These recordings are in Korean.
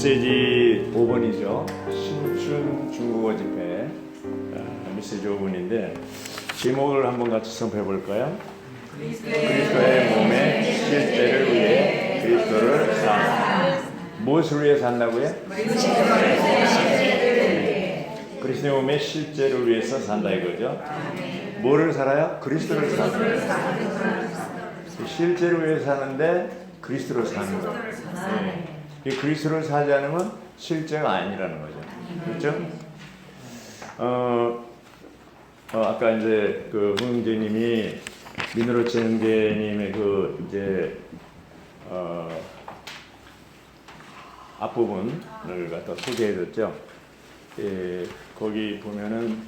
메시지 5번이죠. 신춘 중국어 집회 메시지 5번인데 제목을 한번 같이 선포해 볼까요? 그리스도의 몸의 실제를 위해 그리스도를 산다. 무엇을 위해 산다고요? 그리스도의 몸의 실제를 위해서 산다 이거죠. 뭐를 살아요? 그리스도를 산다. 실제를 위해 사는데 그리스도를 사는 거예요. 이 그리스도를 살지 않으면 실제가 아니라는 거죠. 그렇죠? 아까 이제 그 흥재님이 민으로치 흥재님의 그 이제 앞부분을 갖다 소개해줬죠. 예, 거기 보면은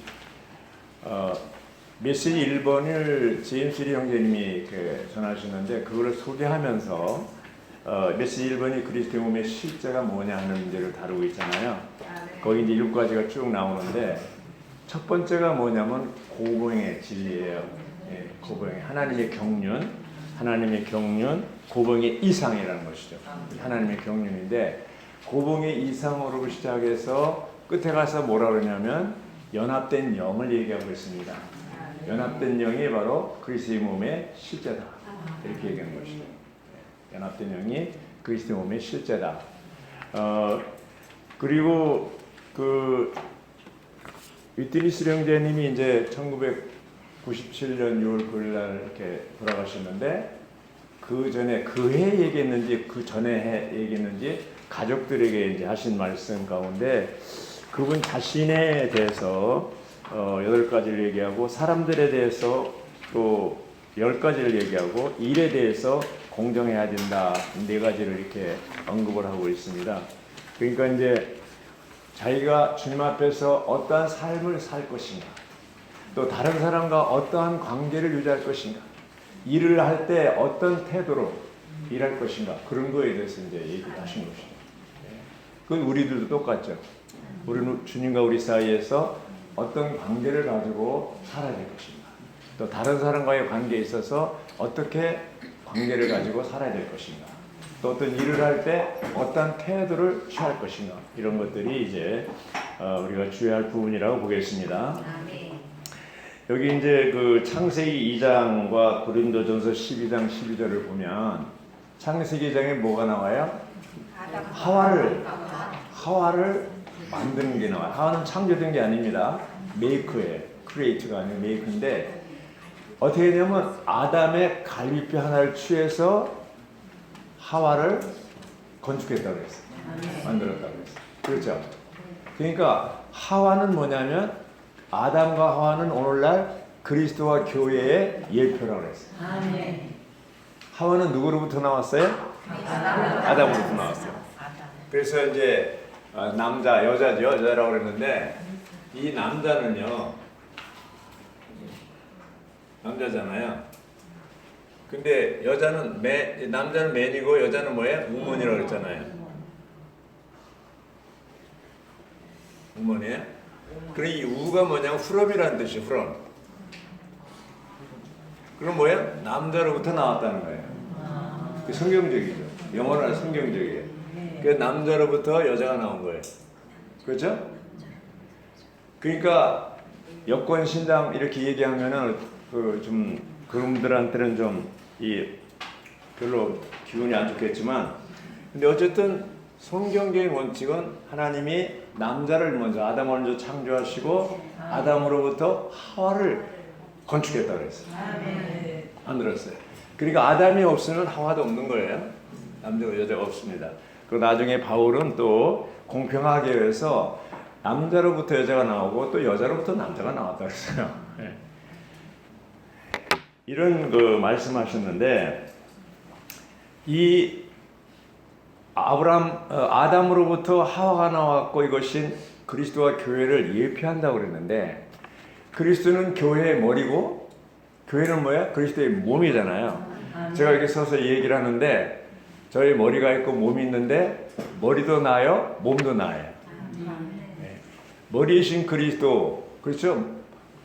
메시지 1번을 제임스 리 형제님이 전하시는데 그거를 소개하면서 메시지 1번이 그리스도의 몸의 실제가 뭐냐 하는 문제를 다루고 있잖아요. 거기 이제 6가지가 쭉 나오는데 첫 번째가 뭐냐면 고봉의 진리예요. 예, 고봉의 하나님의 경륜, 고봉의 이상이라는 것이죠. 하나님의 경륜인데 고봉의 이상으로 시작해서 끝에 가서 뭐라 그러냐면 연합된 영을 얘기하고 있습니다. 연합된 영이 바로 그리스도의 몸의 실제다. 이렇게 얘기하는 것이죠. 연합된 영이 그리스도의 몸의 실제다. 그리고 그 위트니스 형제님이 이제 1997년 6월 9일 날 이렇게 돌아가셨는데 그 전에 그 해 얘기했는지 그 전에 해 얘기했는지 가족들에게 이제 하신 말씀 가운데 그분 자신에 대해서 8가지를 얘기하고 사람들에 대해서 또 10가지를 얘기하고 일에 대해서 공정해야 된다 4가지를 이렇게 언급을 하고 있습니다. 그러니까 이제 자기가 주님 앞에서 어떠한 삶을 살 것인가, 또 다른 사람과 어떠한 관계를 유지할 것인가, 일을 할 때 어떤 태도로 일할 것인가, 그런 거에 대해서 이제 얘기를 하신 것이죠. 그건 우리들도 똑같죠. 우리는 주님과 우리 사이에서 어떤 관계를 가지고 살아야 될 것인가, 또 다른 사람과의 관계에 있어서 어떻게 관계를 가지고 살아야 될 것인가, 또 어떤 일을 할 때 어떤 태도를 취할 것인가, 이런 것들이 이제 우리가 주의할 부분이라고 보겠습니다. 여기 이제 그 창세기 2장과 고린도전서 12장 12절을 보면 창세기 2장에 뭐가 나와요? 하와를 만드는 게 나와요. 하와는 창조된 게 아닙니다. 메이크예요. 크리에이트가 아니고 메이크인데 어떻게 되냐면 아담의 갈비뼈 하나를 취해서 하와를 건축했다고 했어요. 만들었다고 했어요. 그렇죠? 그러니까 하와는 뭐냐면 아담과 하와는 오늘날 그리스도와 교회의 예표라고 했어요. 하와는 누구로부터 나왔어요? 아담으로부터 나왔어요. 그래서 이제 남자, 여자라고 그랬는데 이 남자는요, 남자잖아요. 근데 남자는 맨이고 여자는 뭐예요? 우먼이라고 그랬잖아요. 우먼이에요? 그럼 이 우가 뭐냐면 후렴이라는 뜻이에요. 후렴. 그럼 뭐예요? 남자로부터 나왔다는 거예요. 그 성경적이죠. 영어는 성경적이에요. 그 남자로부터 여자가 나온 거예요. 그렇죠? 그러니까 여권 신당 이렇게 얘기하면은 그분들한테는 좀 별로 기분이 안 좋겠지만, 근데 어쨌든 성경적인 원칙은 하나님이 남자를 먼저 아담을 먼저 창조하시고 아담으로부터 하와를 건축했다고 그랬어요. 안 들었어요? 그러니까 아담이 없으면 하와도 없는 거예요. 남자와 여자가 없습니다. 그리고 나중에 바울은 또 공평하게 해서 남자로부터 여자가 나오고 또 여자로부터 남자가 나왔다고 했어요. 이런 말씀하셨는데 이 아담으로부터 하와가 나왔고 이것이 그리스도와 교회를 예표한다고 그랬는데 그리스도는 교회의 머리고 교회는 뭐야? 그리스도의 몸이잖아요. 제가 이렇게 서서 얘기를 하는데 저희 머리가 있고 몸이 있는데 머리도 나요, 몸도 나요. 네. 머리이신 그리스도, 그렇죠?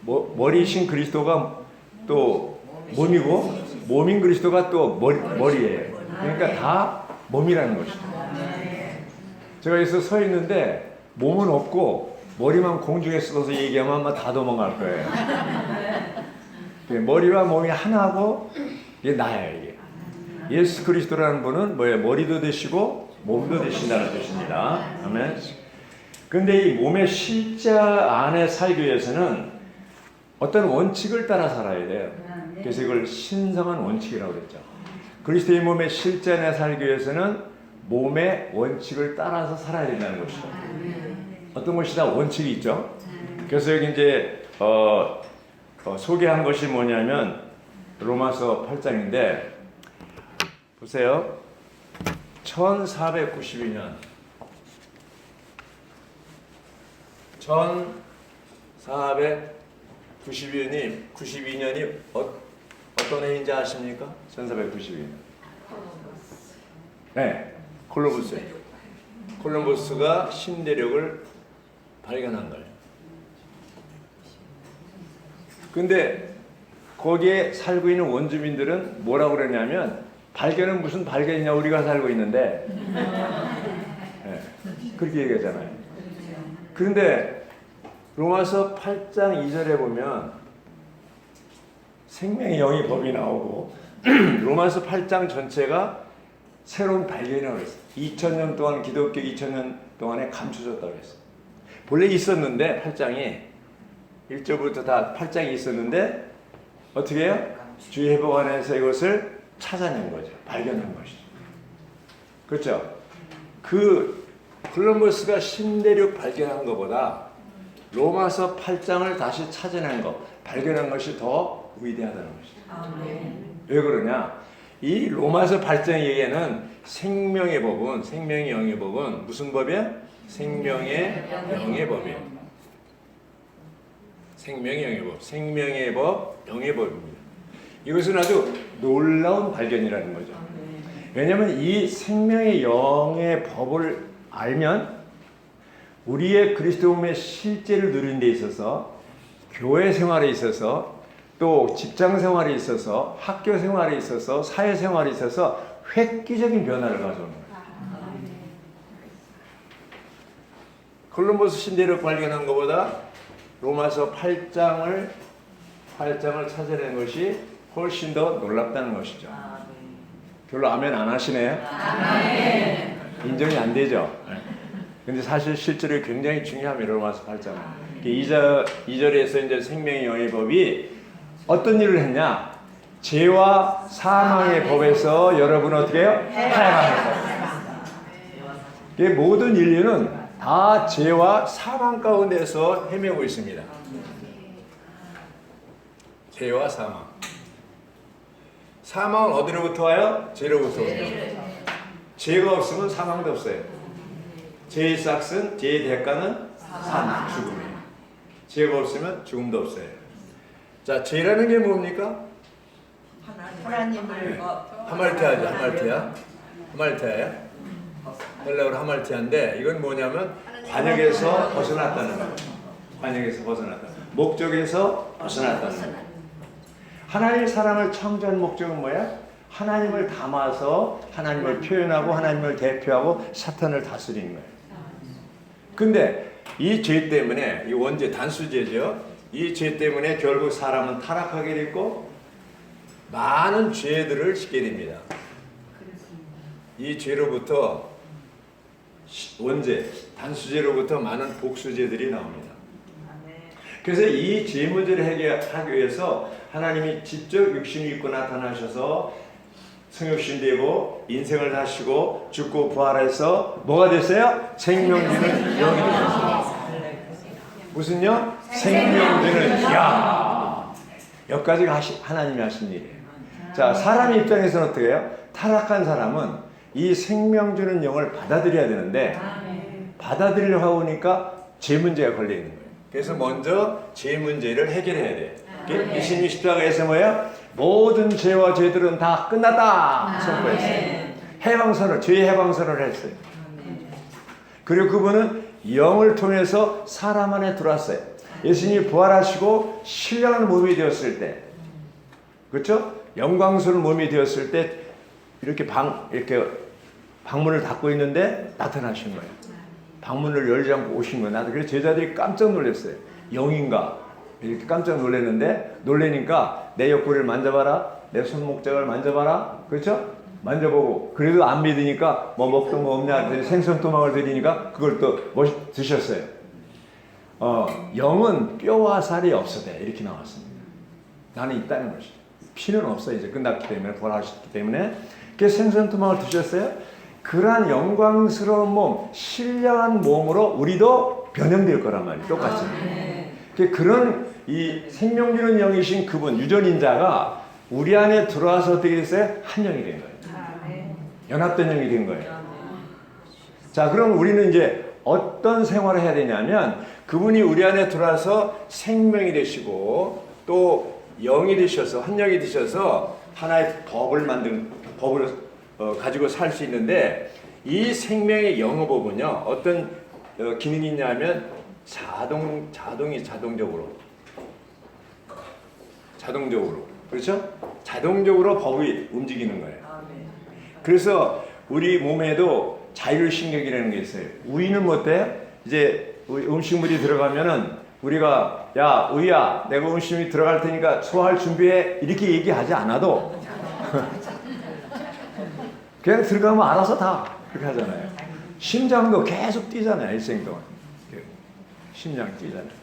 머리이신 그리스도가 또 몸이고 몸인 그리스도가 또 머리예요. 그러니까 다 몸이라는 것이죠. 제가 여기서 서 있는데 몸은 없고 머리만 공중에 써서 얘기하면 아마 다 도망갈 거예요. 머리와 몸이 하나고 이게 나예요. 이게 예수 그리스도라는 분은 뭐예요? 머리도 되시고 몸도 되신다는 뜻입니다. 아멘. 근데 이 몸의 실자 안에 살기 위해서는 어떤 원칙을 따라 살아야 돼요. 그래서 이걸 신성한 원칙이라고 그랬죠. 그리스도의 몸의 실제 안에 살기 위해서는 몸의 원칙을 따라서 살아야 된다는 것이죠. 어떤 것이다 원칙이 있죠. 그래서 여기 이제 소개한 것이 뭐냐면 로마서 8장인데 보세요. 1492년 1492년이 어떤 해인지 아십니까? 1492년. 네, 콜럼버스가 신대륙을 발견한 거예요. 근데 거기에 살고 있는 원주민들은 뭐라고 그러냐면 발견은 무슨 발견이냐 우리가 살고 있는데 네, 그렇게 얘기하잖아요. 그런데 로마서 8장 2절에 보면 생명의 영의 법이 나오고 로마서 8장 전체가 새로운 발견이라고 했어요. 2000년 동안 기독교 2000년 동안에 감춰졌다고 했어요. 본래 있었는데 8장이 1절부터 다 8장이 있었는데 어떻게 해요? 주의 회복 안에서 이것을 찾아낸 거죠. 발견한 것이죠. 그렇죠? 그 콜럼버스가 신대륙 발견한 것보다 로마서 8장을 다시 찾아낸 것, 발견한 것이 더 위대하다는 것이죠. 왜 그러냐? 이 로마서 8장에는 생명의 법은, 생명의 영의 법은 무슨 법이야? 생명의 영의 법이에요. 생명의 영의 법, 생명의 법, 영의 법입니다. 이것은 아주 놀라운 발견이라는 거죠. 왜냐하면 이 생명의 영의 법을 알면 우리의 그리스도 몸의 실제를 누리는 데 있어서 교회 생활에 있어서 또 직장 생활에 있어서 학교 생활에 있어서 사회 생활에 있어서 획기적인 변화를 가져오는 거예요. 콜럼버스 신대륙 발견한 것보다 로마서 8장을 찾아낸 것이 훨씬 더 놀랍다는 것이죠. 별로 아멘 안 하시네요? 인정이 안 되죠? 근데 사실 실제로 굉장히 중요합니다. 로마서 8장은. 2절에서 이제 생명의 영의 법이 어떤 일을 했냐? 죄와 사망의 법에서 여러분 어떻게 해요? 해방했어요. 모든 인류는 다 죄와 사망 가운데서 헤매고 있습니다. 죄와 사망. 사망은 어디로부터 와요? 죄로부터 와요. 죄가 없으면 사망도 없어요. 죄의 삭은, 죄의 대가는 사망, 죽음이에요. 죄가 없으면 죽음도 없어요. 자, 죄라는 게 뭡니까? 하나님을 하말티아죠. 하말티아야. 헬라어로 하말티아인데 이건 뭐냐면 관역에서 벗어났다는 거예요. 관역에서 벗어났다. 목적에서 벗어났다는 거예요. 하나님의 사람을 창조한 목적은 뭐야? 하나님을 담아서 하나님을 표현하고 하나님을 대표하고 사탄을 다스리는 거예요. 근데 이 죄 때문에 이 원죄 단수죄죠. 이 죄 때문에 결국 사람은 타락하게 됐고 많은 죄들을 짓게 됩니다. 이 죄로부터 원죄 단수죄로부터 많은 복수죄들이 나옵니다. 그래서 이 죄 문제를 해결하기 위해서 하나님이 직접 육신을 입고 나타나셔서 성육신 되고 인생을 사시고 죽고 부활해서 뭐가 됐어요? 생명 주는 영이 되셨어요. 무슨 영? 생명 주는 영. 여기까지가 하나님이 하신 일이에요. 자, 사람 입장에서는 어떻게 해요? 타락한 사람은 이 생명 주는 영을 받아들여야 되는데 받아들이려고 하고 보니까 죄 문제가 걸려 있는 거예요. 그래서 먼저 죄 문제를 해결해야 돼요. 예수님이 십자가에서 뭐예요? 모든 죄와 죄들은 다 끝났다 선포했어요. 해방선을, 죄의 해방선을 했어요. 그리고 그분은 영을 통해서 사람 안에 들어왔어요. 예수님이 부활하시고 신령한 몸이 되었을 때, 그렇죠? 영광스러운 몸이 되었을 때 이렇게 방문을 닫고 있는데 나타나신 거예요. 방문을 열지 않고 오신 거예요. 나도 그래서 제자들이 깜짝 놀랐어요. 영인가? 이렇게 깜짝 놀랐는데 놀래니까 내 옆구리를 만져봐라. 내 손목장을 만져봐라. 그렇죠? 만져보고 그래도 안 믿으니까 뭐 먹던 거 없냐 생선토막을 드리니까 그걸 또 드셨어요. 영은 뼈와 살이 없어대 이렇게 나왔습니다. 나는 있다는 것이죠. 피는 없어 이제 끝났기 때문에 부활하셨기 때문에 그래서 생선토막을 드셨어요. 그러한 영광스러운 몸, 신령한 몸으로 우리도 변형될 거란 말이에요. 똑같이. 그런 이 생명 주는 영이신 그분 유전인자가 우리 안에 들어와서 어떻게 됐어요? 한 영이 된 거예요. 연합된 영이 된 거예요. 자, 그럼 우리는 이제 어떤 생활을 해야 되냐면 그분이 우리 안에 들어와서 생명이 되시고 또 영이 되셔서 한 영이 되셔서 하나의 법을 가지고 살 수 있는데 이 생명의 영어법은요 어떤 기능이 있냐면 자동적으로 그렇죠? 자동적으로 법이 움직이는 거예요. 그래서 우리 몸에도 자율신경이라는 게 있어요. 우리는 뭐 어때요? 이제 음식물이 들어가면은 우리가 야 우이야 내가 음식물이 들어갈 테니까 소화할 준비해 이렇게 얘기하지 않아도 그냥 들어가면 알아서 다 그렇게 하잖아요. 심장도 계속 뛰잖아요. 일생 동안 심장 뛰잖아요.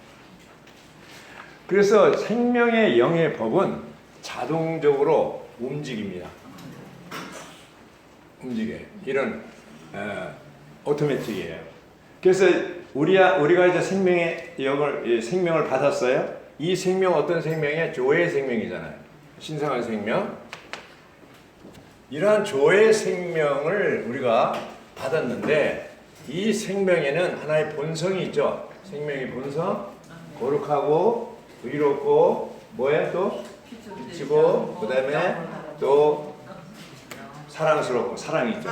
그래서 생명의 영의 법은 자동적으로 움직입니다. 움직여요. 이런 오토매틱이에요. 그래서 우리가 이제 생명을 받았어요. 이 생명 어떤 생명이에요? 조의 생명이잖아요. 신성한 생명. 이러한 조의 생명을 우리가 받았는데 이 생명에는 하나의 본성이 있죠. 생명의 본성, 거룩하고 의롭고 뭐예요? 또 빛이고 그다음에 또 사랑스럽고 사랑이 있죠.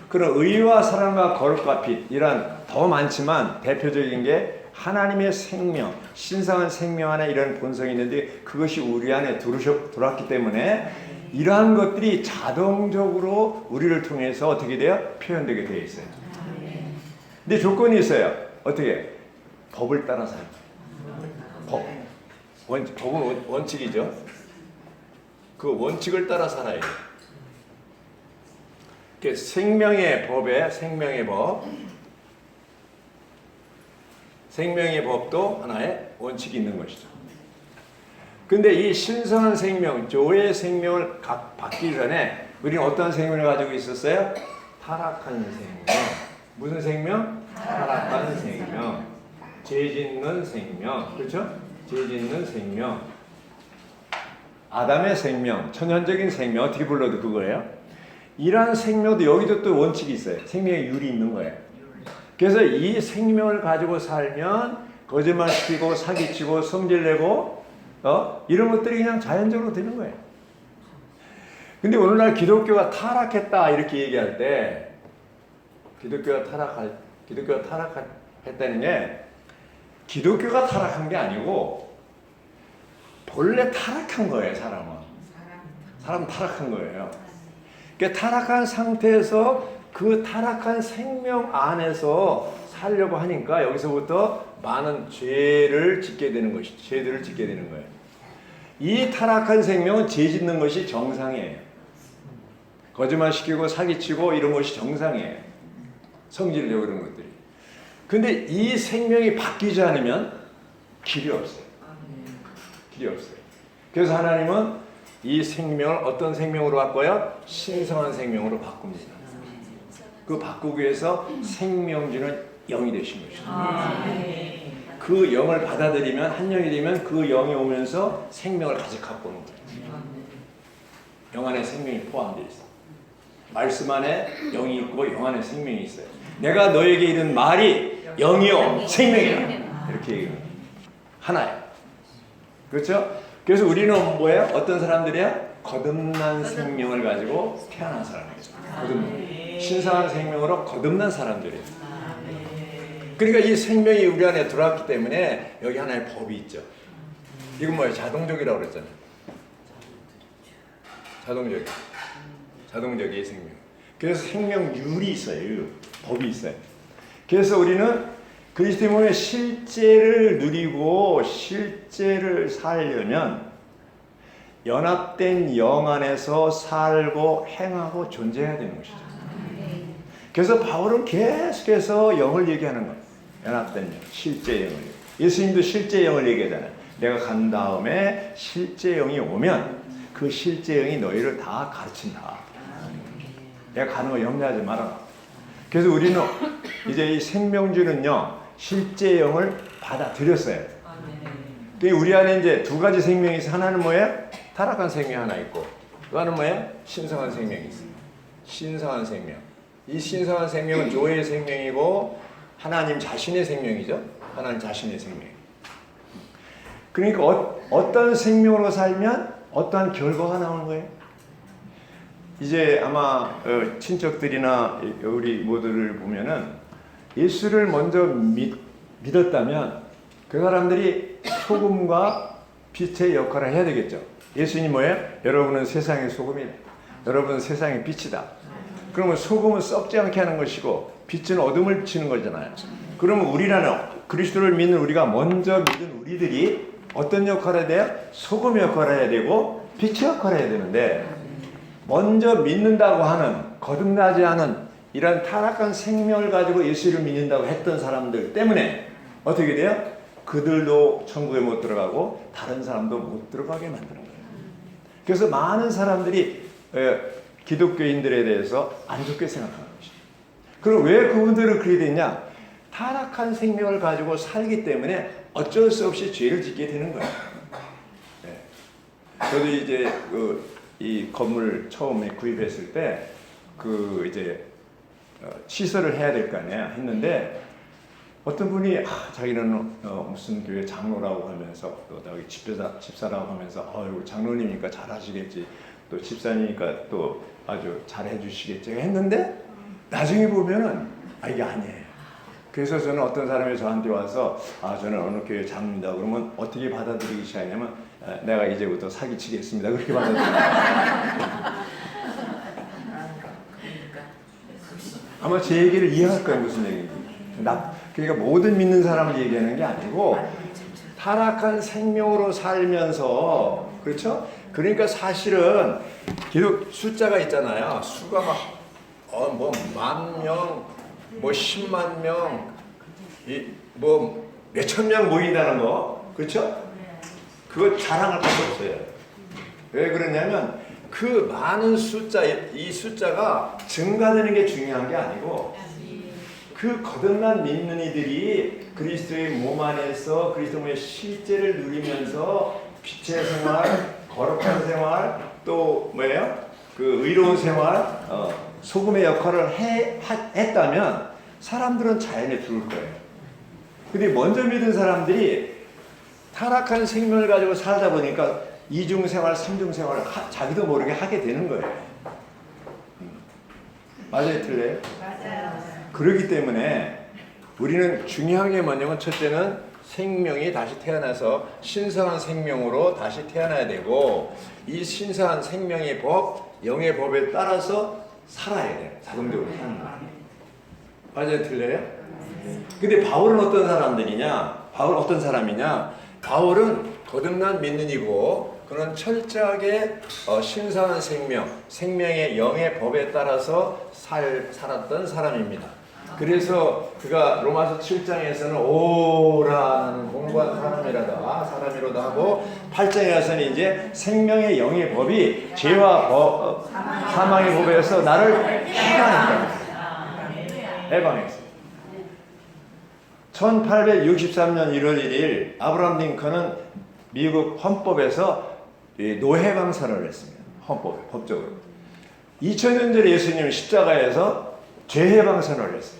그런 의와 사랑과 거룩과 빛 이런 더 많지만 대표적인 게 하나님의 생명, 신성한 생명 안에 이런 본성이 있는데 그것이 우리 안에 들어왔기 때문에 이러한 것들이 자동적으로 우리를 통해서 어떻게 돼요? 표현되게 되어 있어요. 근데 조건이 있어요. 어떻게? 법을 따라 살아요. 법은 원칙이죠. 그 원칙을 따라 살아야 돼요. 생명의 법에 생명의 법도 하나의 원칙이 있는 것이죠. 근데 이 신성한 생명, 조의 생명을 받기 전에 우리는 어떤 생명을 가지고 있었어요? 타락한 생명. 무슨 생명? 타락한 생명. 죄 짓는 생명. 그렇죠? 죄 짓는 생명. 아담의 생명, 천연적인 생명 어떻게 불러도 그거예요. 이러한 생명도 여기도 또 원칙이 있어요. 생명의 율이 있는 거예요. 그래서 이 생명을 가지고 살면 거짓말시키고 사기치고 성질내고 이런 것들이 그냥 자연적으로 되는 거예요. 근데 오늘날 기독교가 타락했다 이렇게 얘기할 때 기독교가 타락했다는 게 기독교가 타락한 게 아니고 본래 타락한 거예요. 사람은 타락한 거예요. 그러니까 타락한 상태에서 그 타락한 생명 안에서 살려고 하니까 여기서부터 많은 죄들을 짓게 되는 거예요. 이 타락한 생명은 죄 짓는 것이 정상이에요. 거짓말 시키고 사기치고 이런 것이 정상이에요. 성질내고 이런 것들이. 근데 이 생명이 바뀌지 않으면 길이 없어요. 그래서 하나님은 이 생명을 어떤 생명으로 바꿔요? 신성한 생명으로 바꿉니다. 그 바꾸기 위해서 생명 주는 영이 되신 것이죠. 그 영을 받아들이면 한 영이 되면 그 영이 오면서 생명을 가득 갖고 오는 거예요. 영 안에 생명이 포함되어 있어요. 말씀 안에 영이 있고 영 안에 생명이 있어요. 내가 너에게 이른 말이 영이요 생명이라 이렇게 얘기해요. 하나예요. 그렇죠? 그래서 우리는 뭐예요? 어떤 사람들이야? 거듭난 생명을 가지고 태어난 사람이죠. 신성한 생명으로 거듭난 사람들이에요. 그러니까 이 생명이 우리 안에 들어왔기 때문에 여기 하나의 법이 있죠. 이건 뭐예요? 자동적이라고 그랬잖아요. 자동적인 생명. 그래서 생명률이 있어요. 법이 있어요. 그래서 우리는 그리스도의 몸의 실제를 누리고 실제를 살려면 연합된 영 안에서 살고 행하고 존재해야 되는 것이죠. 그래서 바울은 계속해서 영을 얘기하는 거예요. 연합된 영, 실제 영을. 예수님도 실제 영을 얘기하잖아요. 내가 간 다음에 실제 영이 오면 그 실제 영이 너희를 다 가르친다. 내가 가는 거 염려하지 말아라. 그래서 우리는 이제 이 생명주는요, 실제 영을 받아들였어요. 우리 안에 이제 두 가지 생명이 있어요. 하나는 뭐예요? 타락한 생명 하나 있고, 또 하나는 뭐예요? 신성한 생명이 있어요. 신성한 생명. 이 신성한 생명은 교회의 생명이고 하나님 자신의 생명이죠. 하나님 자신의 생명. 그러니까 어떤 생명으로 살면 어떠한 결과가 나오는 거예요. 이제 아마 친척들이나 우리 모두를 보면은 예수를 먼저 믿었다면 그 사람들이 소금과 빛의 역할을 해야 되겠죠. 예수님 뭐예요? 여러분은 세상의 소금이다. 여러분은 세상의 빛이다. 그러면 소금은 썩지 않게 하는 것이고 빛은 어둠을 비치는 거잖아요. 그러면 우리라는 그리스도를 믿는 우리가 먼저 믿은 우리들이 어떤 역할을 해야 돼요? 소금 역할을 해야 되고 빛의 역할을 해야 되는데 먼저 믿는다고 하는 거듭나지 않은 이런 타락한 생명을 가지고 예수를 믿는다고 했던 사람들 때문에 어떻게 돼요? 그들도 천국에 못 들어가고 다른 사람도 못 들어가게 만드는 거예요. 그래서 많은 사람들이 기독교인들에 대해서 안 좋게 생각하는 것이죠. 그럼 왜 그분들은 그렇게 됐냐? 타락한 생명을 가지고 살기 때문에 어쩔 수 없이 죄를 짓게 되는 거예요. 네. 저도 이제 이 건물 처음에 구입했을 때 이제 시설을 해야 될 거 아니야 했는데 어떤 분이 자기는 무슨 교회 장로라고 하면서 또 집사라고 하면서 아유 장로님이니까 잘하시겠지 또 집사니까 또 아주 잘해주시겠지 했는데 나중에 보면은 이게 아니에요. 그래서 저는 어떤 사람이 저한테 와서 저는 어느 교회 장로입니다. 그러면 어떻게 받아들이기 시작하냐면 내가 이제부터 사기치겠습니다. 그렇게 받아들여요. 아마 제 얘기를 이해할 거예요. 무슨 얘기인지. 그러니까 모든 믿는 사람을 얘기하는 게 아니고 타락한 생명으로 살면서 그렇죠? 그러니까 사실은 기록 숫자가 있잖아요. 수가 막 뭐 10,000명, 뭐 10만 명, 뭐 몇천 명 모인다는 거, 그렇죠? 그거 자랑할 것도 없어요. 왜 그러냐면 그 많은 숫자, 이 숫자가 증가되는 게 중요한 게 아니고 그 거듭난 믿는 이들이 그리스도의 몸 안에서 그리스도의 실제를 누리면서 빛의 생활, 거룩한 생활, 또 뭐예요? 그 의로운 생활, 소금의 역할을 했다면 사람들은 자연에 들어올 거예요. 근데 먼저 믿은 사람들이 타락한 생명을 가지고 살다 보니까 이중생활, 삼중생활을 자기도 모르게 하게 되는 거예요. 맞아요, 틀려요? 맞아요. 그렇기 때문에 우리는 중요한 게 뭐냐면 첫째는 생명이 다시 태어나서 신성한 생명으로 다시 태어나야 되고 이 신성한 생명의 법, 영의 법에 따라서 살아야 돼요. 자동적으로 사는 거예요. 맞아요, 틀려요? 근데 바울은 어떤 사람이냐? 바울은 거듭난 믿는이고 그는 철저하게 신성한 생명의 영의 법에 따라서 살았던 사람입니다. 그래서 그가 로마서 7장에서는 오라는 공부한 사람이로다 하고 8장에 가서는 이제 생명의 영의 법이 죄와 사망의 법에서 나를 해방했어요. 1863년 1월 1일 아브라함 링컨은 미국 헌법에서 노예방 선언을 했습니다. 법적으로. 2000년 전에 예수님은 십자가에서 죄해방 선언을 했어요.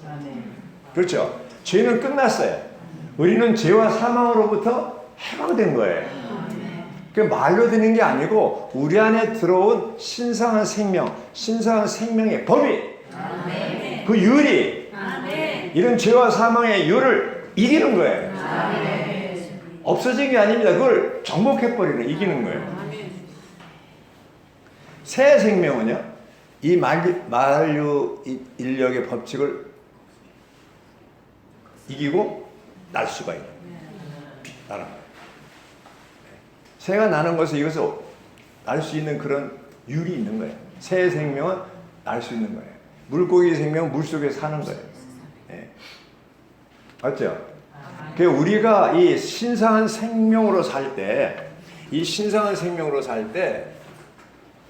그렇죠? 죄는 끝났어요. 우리는 죄와 사망으로부터 해방된 거예요. 그 말로 되는 게 아니고 우리 안에 들어온 신성한 생명의 법이 그 유리 이런 죄와 사망의 유를 이기는 거예요. 없어진 게 아닙니다. 그걸 정복해버리는 이기는 거예요. 새 생명은요? 이 만유 인력의 법칙을 이기고 날 수가 있는 거예요. 새가 나는 것은 이것을 날 수 있는 그런 율이 있는 거예요. 새의 생명은 날 수 있는 거예요. 물고기 생명은 물속에 사는 거예요. 네. 맞죠? 우리가 이 신성한 생명으로 살 때, 이 신성한 생명으로 살 때,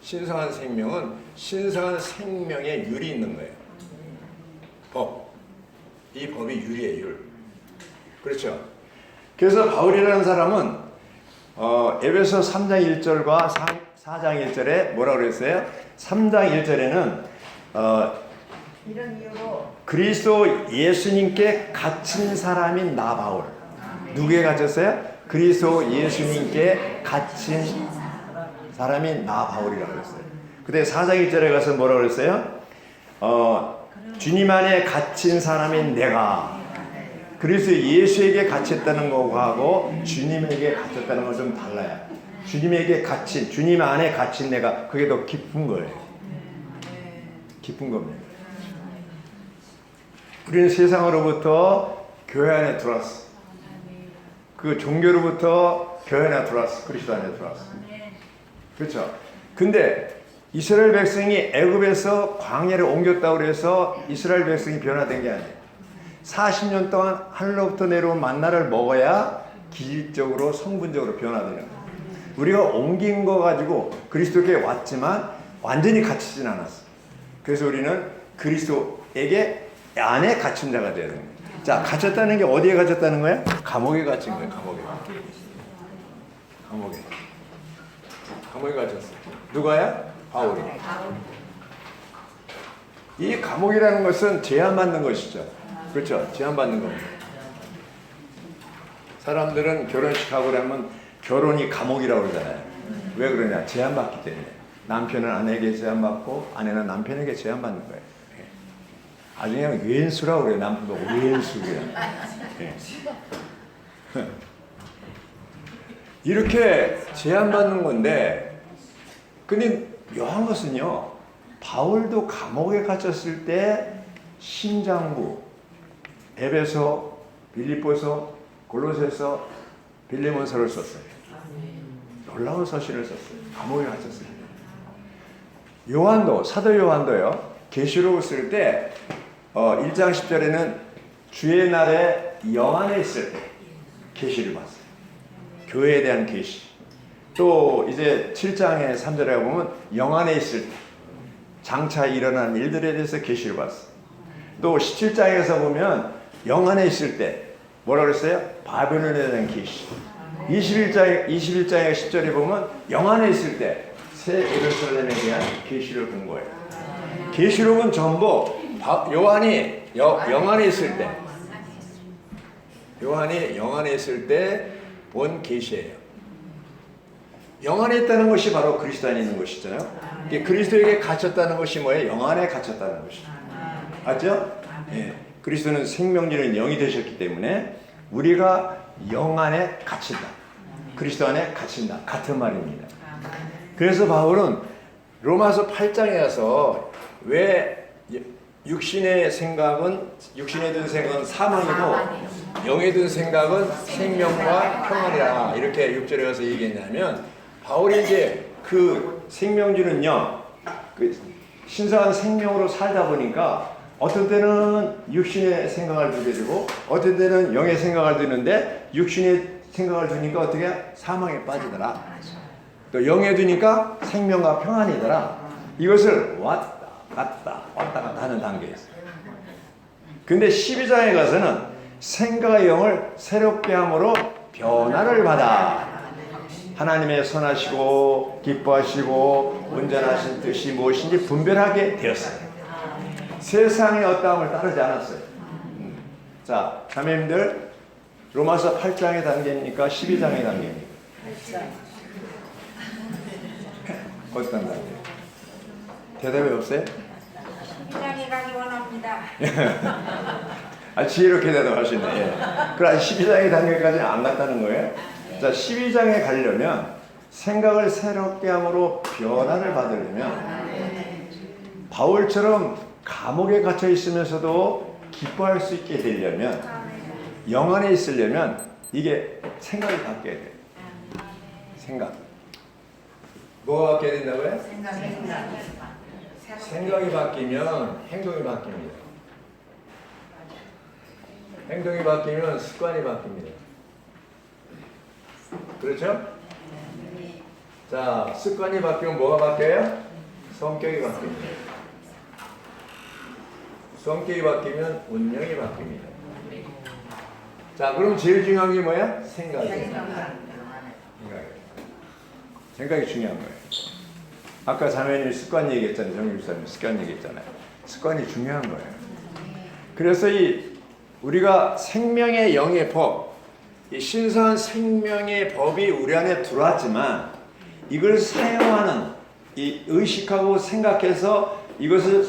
신성한 생명은 신성한 생명의 율이 있는 거예요. 법. 이 법이 율이에요, 율. 그렇죠? 그래서 바울이라는 사람은 에베소 3장 1절과 4장 1절에 뭐라고 그랬어요? 3장 1절에는 이런 이유로 그리스도 예수님께 갇힌 사람인 나 바울. 누구에 갇혔어요? 그리스도 예수님께 갇힌 사람인 나 바울이라고 그랬어요. 근데 4장 1절에 가서 뭐라고 그랬어요? 주님 안에 갇힌 사람인 내가. 그리스도 예수에게 갇혔다는 거하고 주님에게 갇혔다는 건 좀 달라요. 주님에게 갇힌, 주님 안에 갇힌 내가, 그게 더 깊은 거예요. 깊은 겁니다. 우리는 세상으로부터 교회 안에 들어왔어. 그 종교로부터 교회 안에 들어왔어. 그리스도 안에 들어왔어. 그렇죠? 근데 이스라엘 백성이 애굽에서 광야를 옮겼다고 해서 이스라엘 백성이 변화된 게 아니에요. 40년 동안 하늘로부터 내려온 만나를 먹어야 기질적으로 성분적으로 변화되는 거예요. 우리가 옮긴 거 가지고 그리스도께 왔지만 완전히 갇히진 않았어. 그래서 우리는 그리스도에게 안에 갇힌 자가 되는 거예요. 자, 갇혔다는 게 어디에 갇혔다는 거예요? 감옥에 갇힌 거예요. 감옥에 갇혔어. 누가요? 바울이. 이 감옥이라는 것은 제한받는 것이죠. 그렇죠? 제한받는 겁니다. 사람들은 결혼식 하고 그러면 결혼이 감옥이라고 그러잖아요. 왜 그러냐? 제한받기 때문에. 남편은 아내에게 제한받고 아내는 남편에게 제한받는 거예요. 아주 그냥 왼수라고 그래요. 남편도 왼수 그냥. 이렇게 제한받는 건데, 근데 묘한 것은요, 바울도 감옥에 갇혔을 때 신장부, 에베소, 빌립보서, 골로새서, 빌레몬서를 썼어요. 놀라운 서신을 썼어요. 감옥에 갇혔을 때. 요한도, 사도 요한도요, 계시록을 쓸 때 1장 10절에는 주의 날에 영안에 있을 때 계시를 봤어요. 교회에 대한 계시. 또 이제 7장의 3절에 보면 영안에 있을 때 장차 일어난 일들에 대해서 계시를 봤어요. 또 17장에서 보면 영안에 있을 때 뭐라고 그랬어요? 바벨론에 대한 계시. 21장의 10절에 보면 영안에 있을 때 새 예루살렘에 대한 계시를 본 거예요. 계시록은 전부 요한이 영안에 있을 때, 요한이 영안에 있을 때 본 계시예요. 영안에 있다는 것이 바로 그리스도 안에 있는 것이잖아요. 그리스도에게 갇혔다는 것이 뭐예요? 영안에 갇혔다는 것이죠. 맞죠? 예. 그리스도는 생명지는 영이 되셨기 때문에 우리가 영 안에 갇힌다. 그리스도 안에 갇힌다. 같은 말입니다. 그래서 바울은 로마서 8장에 가서 왜 육신에 든 생각은 사망이고 영에 든 생각은 생명과 평안이라 이렇게 6절에 가서 얘기했냐면, 바울이 이제 그 생명주는요, 그 신성한 생명으로 살다 보니까 어떤 때는 육신의 생각을 두게 되고 어떤 때는 영의 생각을 두는데, 육신의 생각을 두니까 어떻게 사망에 빠지더라. 또 영에 두니까 생명과 평안이더라. 이것을 왔다 갔다 하는 단계에 있어요. 근데 12장에 가서는 생각의 영을 새롭게 함으로 변화를 받아 하나님의 선하시고 기뻐하시고 온전하신 뜻이 무엇인지 분별하게 되었어요. 세상의 어떠함을 따르지 않았어요. 자, 자매님들, 로마서 8장의 단계입니까? 12장의 단계입니까? 어떤 단계? 대답이 없어요? 12장에 가기 원합니다. 지혜롭게 대답하시네. 예. 그럼 12장의 단계까지는 안 갔다는 거예요? 자, 12장에 가려면 생각을 새롭게 함으로 변화를 받으려면 바울처럼 감옥에 갇혀 있으면서도 기뻐할 수 있게 되려면, 영 안에 있으려면 이게 생각이 바뀌어야 돼. 생각. 뭐가 바뀌어야 된다고요? 생각이 바뀌면 행동이 바뀝니다. 행동이 바뀌면 습관이 바뀝니다. 그렇죠? 자, 습관이 바뀌면 뭐가 바뀌어요? 성격이 바뀝니다. 성격이 바뀌면 운명이 바뀝니다. 자, 그럼 제일 중요한 게 뭐야? 생각이에요. 생각이 중요한 거예요. 아까 자매님 습관 얘기했잖아요. 정유사님 습관 얘기했잖아요. 습관이 중요한 거예요. 그래서 우리가 생명의 영의 법, 이 신성한 생명의 법이 우리 안에 들어왔지만 이걸 사용하는, 이 의식하고 생각해서 이것을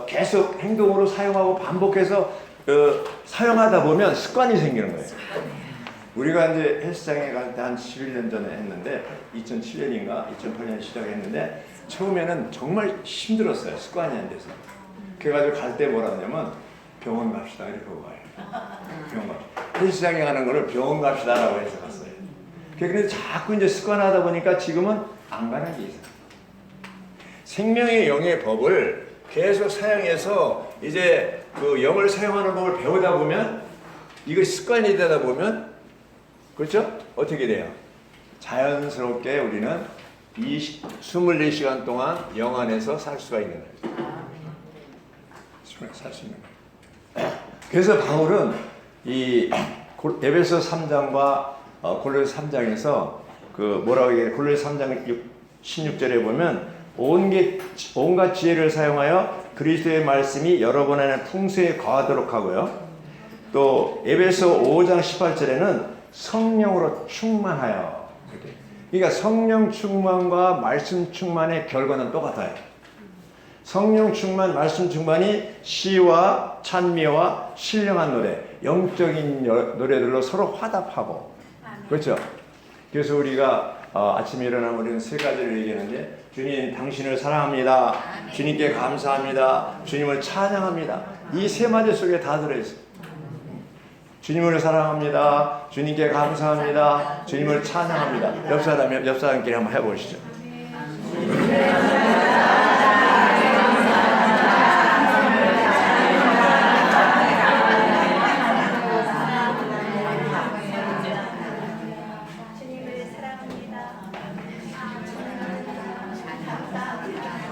계속 행동으로 사용하고 반복해서 사용하다 보면 습관이 생기는 거예요. 우리가 이제 헬스장에 갈 때 한 11년 전에 했는데 2007년인가 2008년 시작했는데 처음에는 정말 힘들었어요. 습관이 안 돼서. 그래가지고 갈 때 뭐라 하냐면 병원 갑시다 이렇게 와요. 병원 갑시다. 헬스장에 가는 거를 병원 갑시다라고 해서 갔어요. 그런데 자꾸 이제 습관하다 보니까 지금은 안 가는 게 있어요. 생명의 영의 법을 계속 사용해서 이제 그 영을 사용하는 법을 배우다 보면 이거 습관이 되다 보면 그렇죠? 어떻게 돼요? 자연스럽게 우리는 24시간 동안 영 안에서 살 수가 있는 거예요. 살 수 있는 거예요. 그래서 바울은 이 에베소 3장과 골로새 3장에서 그 뭐라고 얘기해요? 골로새 3장 16절에 보면 온갖 지혜를 사용하여 그리스도의 말씀이 여러분 안에 풍성히 거하도록 하고요. 또 에베소 5장 18절에는 성령으로 충만하여. 그러니까 성령 충만과 말씀 충만의 결과는 똑같아요. 성령 충만, 말씀 충만이 시와 찬미와 신령한 노래, 영적인 노래들로 서로 화답하고. 그렇죠? 그래서 우리가 아침에 일어나면 우리는 세 가지를 얘기하는데 주님 당신을 사랑합니다. 주님께 감사합니다. 주님을 찬양합니다. 이 세 마디 속에 다 들어있어요. 주님을 사랑합니다. 주님께 감사합니다. 주님을 찬양합니다. 옆 사람끼리 한번 해보시죠.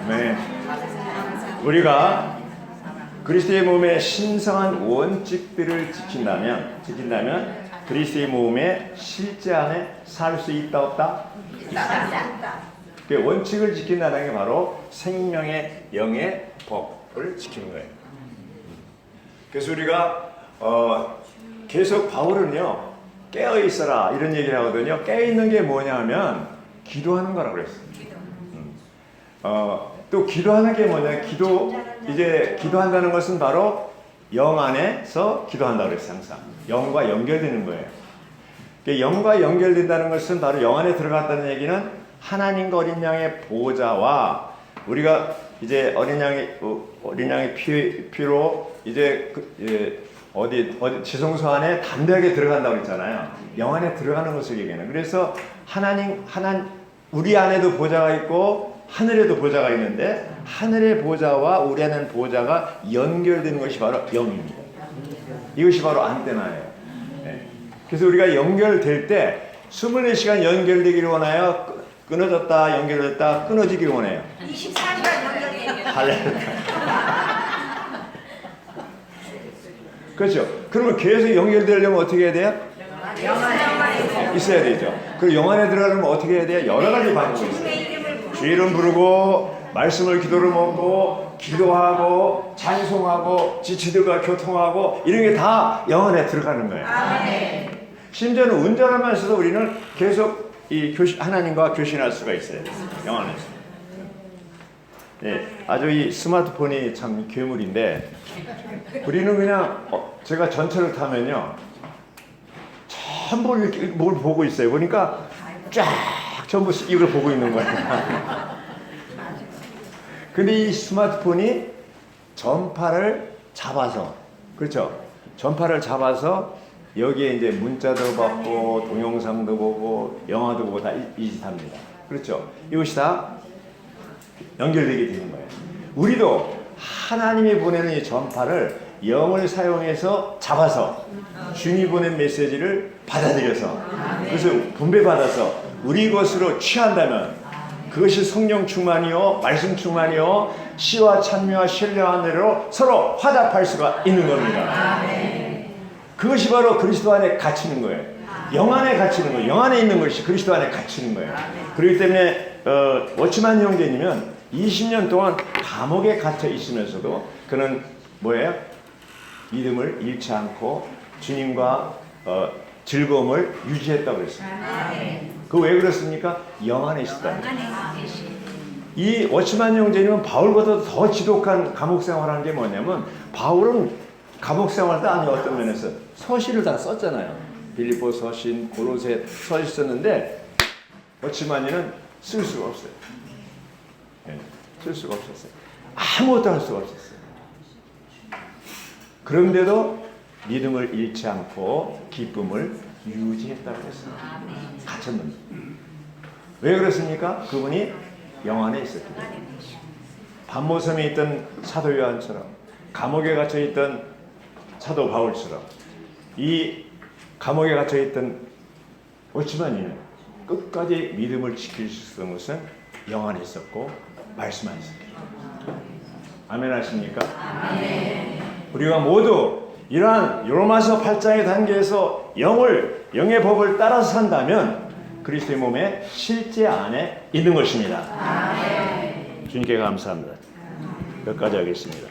네. 우리가 그리스도의 몸의 신성한 원칙들을 지킨다면 그리스도의 몸의 실제 안에 살 수 있다 없다? 있다. 그 원칙을 지킨다는 게 바로 생명의 영의 법을 지키는 거예요. 그래서 우리가 계속 바울은요 깨어 있어라 이런 얘기를 하거든요. 깨어 있는 게 뭐냐면 기도하는 거라고 그랬어요. 또 기도하는 게 뭐냐? 기도한다는 것은 바로 영 안에서 기도한다고 그랬어요. 항상 영과 연결되는 거예요. 영과 연결된다는 것은 바로 영 안에 들어갔다는 얘기는 하나님과 어린 양의 보좌와 우리가 이제 어린 양의 피로 이제 어디 지성소 안에 담대하게 들어간다고 그랬잖아요. 영 안에 들어가는 것을 얘기하는. 그래서 우리 안에도 보좌가 있고 하늘에도 보좌가 있는데 하늘의 보좌와 우리 안에 보좌가 연결되는 것이 바로 영입니다. 이것이 바로 안테나예요. 네. 그래서 우리가 연결될 때 24시간 연결되기를 원하여 끊어졌다 연결됐다 끊어지기를 원해요. 24시간 연결돼요. 할렐루야. 그렇죠. 그러면 계속 연결되려면 어떻게 해야 돼요? 영 안에 있어야 되죠. 그리고 영 안에 들어가려면 어떻게 해야 돼요? 여러 가지 방법이 있어요. 주 이름 부르고 말씀을 기도를 먹고 기도하고 찬송하고 지치들과 교통하고 이런 게 다 영 안에 들어가는 거예요. 아멘. 심지어는 운전하면서도 우리는 계속 하나님과 교신할 수가 있어요. 영 안에서. 네, 아주 이 스마트폰이 참 괴물인데 우리는 그냥 제가 전철을 타면요 전부 이렇게 뭘 보고 있어요. 보니까 쫙 전부 이걸 보고 있는 거예요. 근데 이 스마트폰이 전파를 잡아서, 그렇죠? 전파를 잡아서 여기에 이제 문자도 받고 동영상도 보고 영화도 보고 다 이짓합니다. 그렇죠? 이것이 다 연결되게 되는 거예요. 우리도 하나님이 보내는 이 전파를 영을 사용해서 잡아서 주님이 보낸 메시지를 받아들여서 그래서 분배받아서 우리 것으로 취한다면 그것이 성령 충만이요 말씀 충만이요 시와 찬미와 신뢰한 대로 서로 화답할 수가 있는 겁니다. 그것이 바로 그리스도 안에 갇히는 거예요. 영 안에 갇히는 거예요. 영 안에 있는 것이 그리스도 안에 갇히는 거예요. 그렇기 때문에 워치만 형제님은 20년 동안 감옥에 갇혀 있으면서도 그는 뭐예요? 믿음을 잃지 않고 주님과 즐거움을 유지했다고 그랬어요. 그 왜 그렇습니까? 영 안에 있었다는 거예요. 이 워치만 형제님은 바울보다 더 지독한 감옥 생활하는 게 뭐냐면 바울은 감옥 생활 때 아니 어떤 면에서 서신을 다 썼잖아요. 빌립보 서신, 고로새 서신 썼는데 워치만이는 쓸 수가 없어요. 쓸 수가 없었어요. 아무것도 할 수가 없었어요. 그런데도 믿음을 잃지 않고 기쁨을 유지했다고 했어요. 갇혔는데. 왜 그렇습니까? 그분이 영 안에 있었기 때문에. 반모섬에 있던 사도 요한처럼 감옥에 갇혀 있던 사도 바울처럼 이 감옥에 갇혀 있던 워치만이는 끝까지 믿음을 지킬 수 있었던 것은 영 안에 있었고 말씀 안에 있었기 때문에. 아멘 하십니까? 아멘. 우리가 모두 이러한 로마서 8장의 단계에서 영의 법을 따라서 산다면 그리스도의 몸의 실제 안에 있는 것입니다. 아멘. 주님께 감사합니다. 몇 가지 하겠습니다.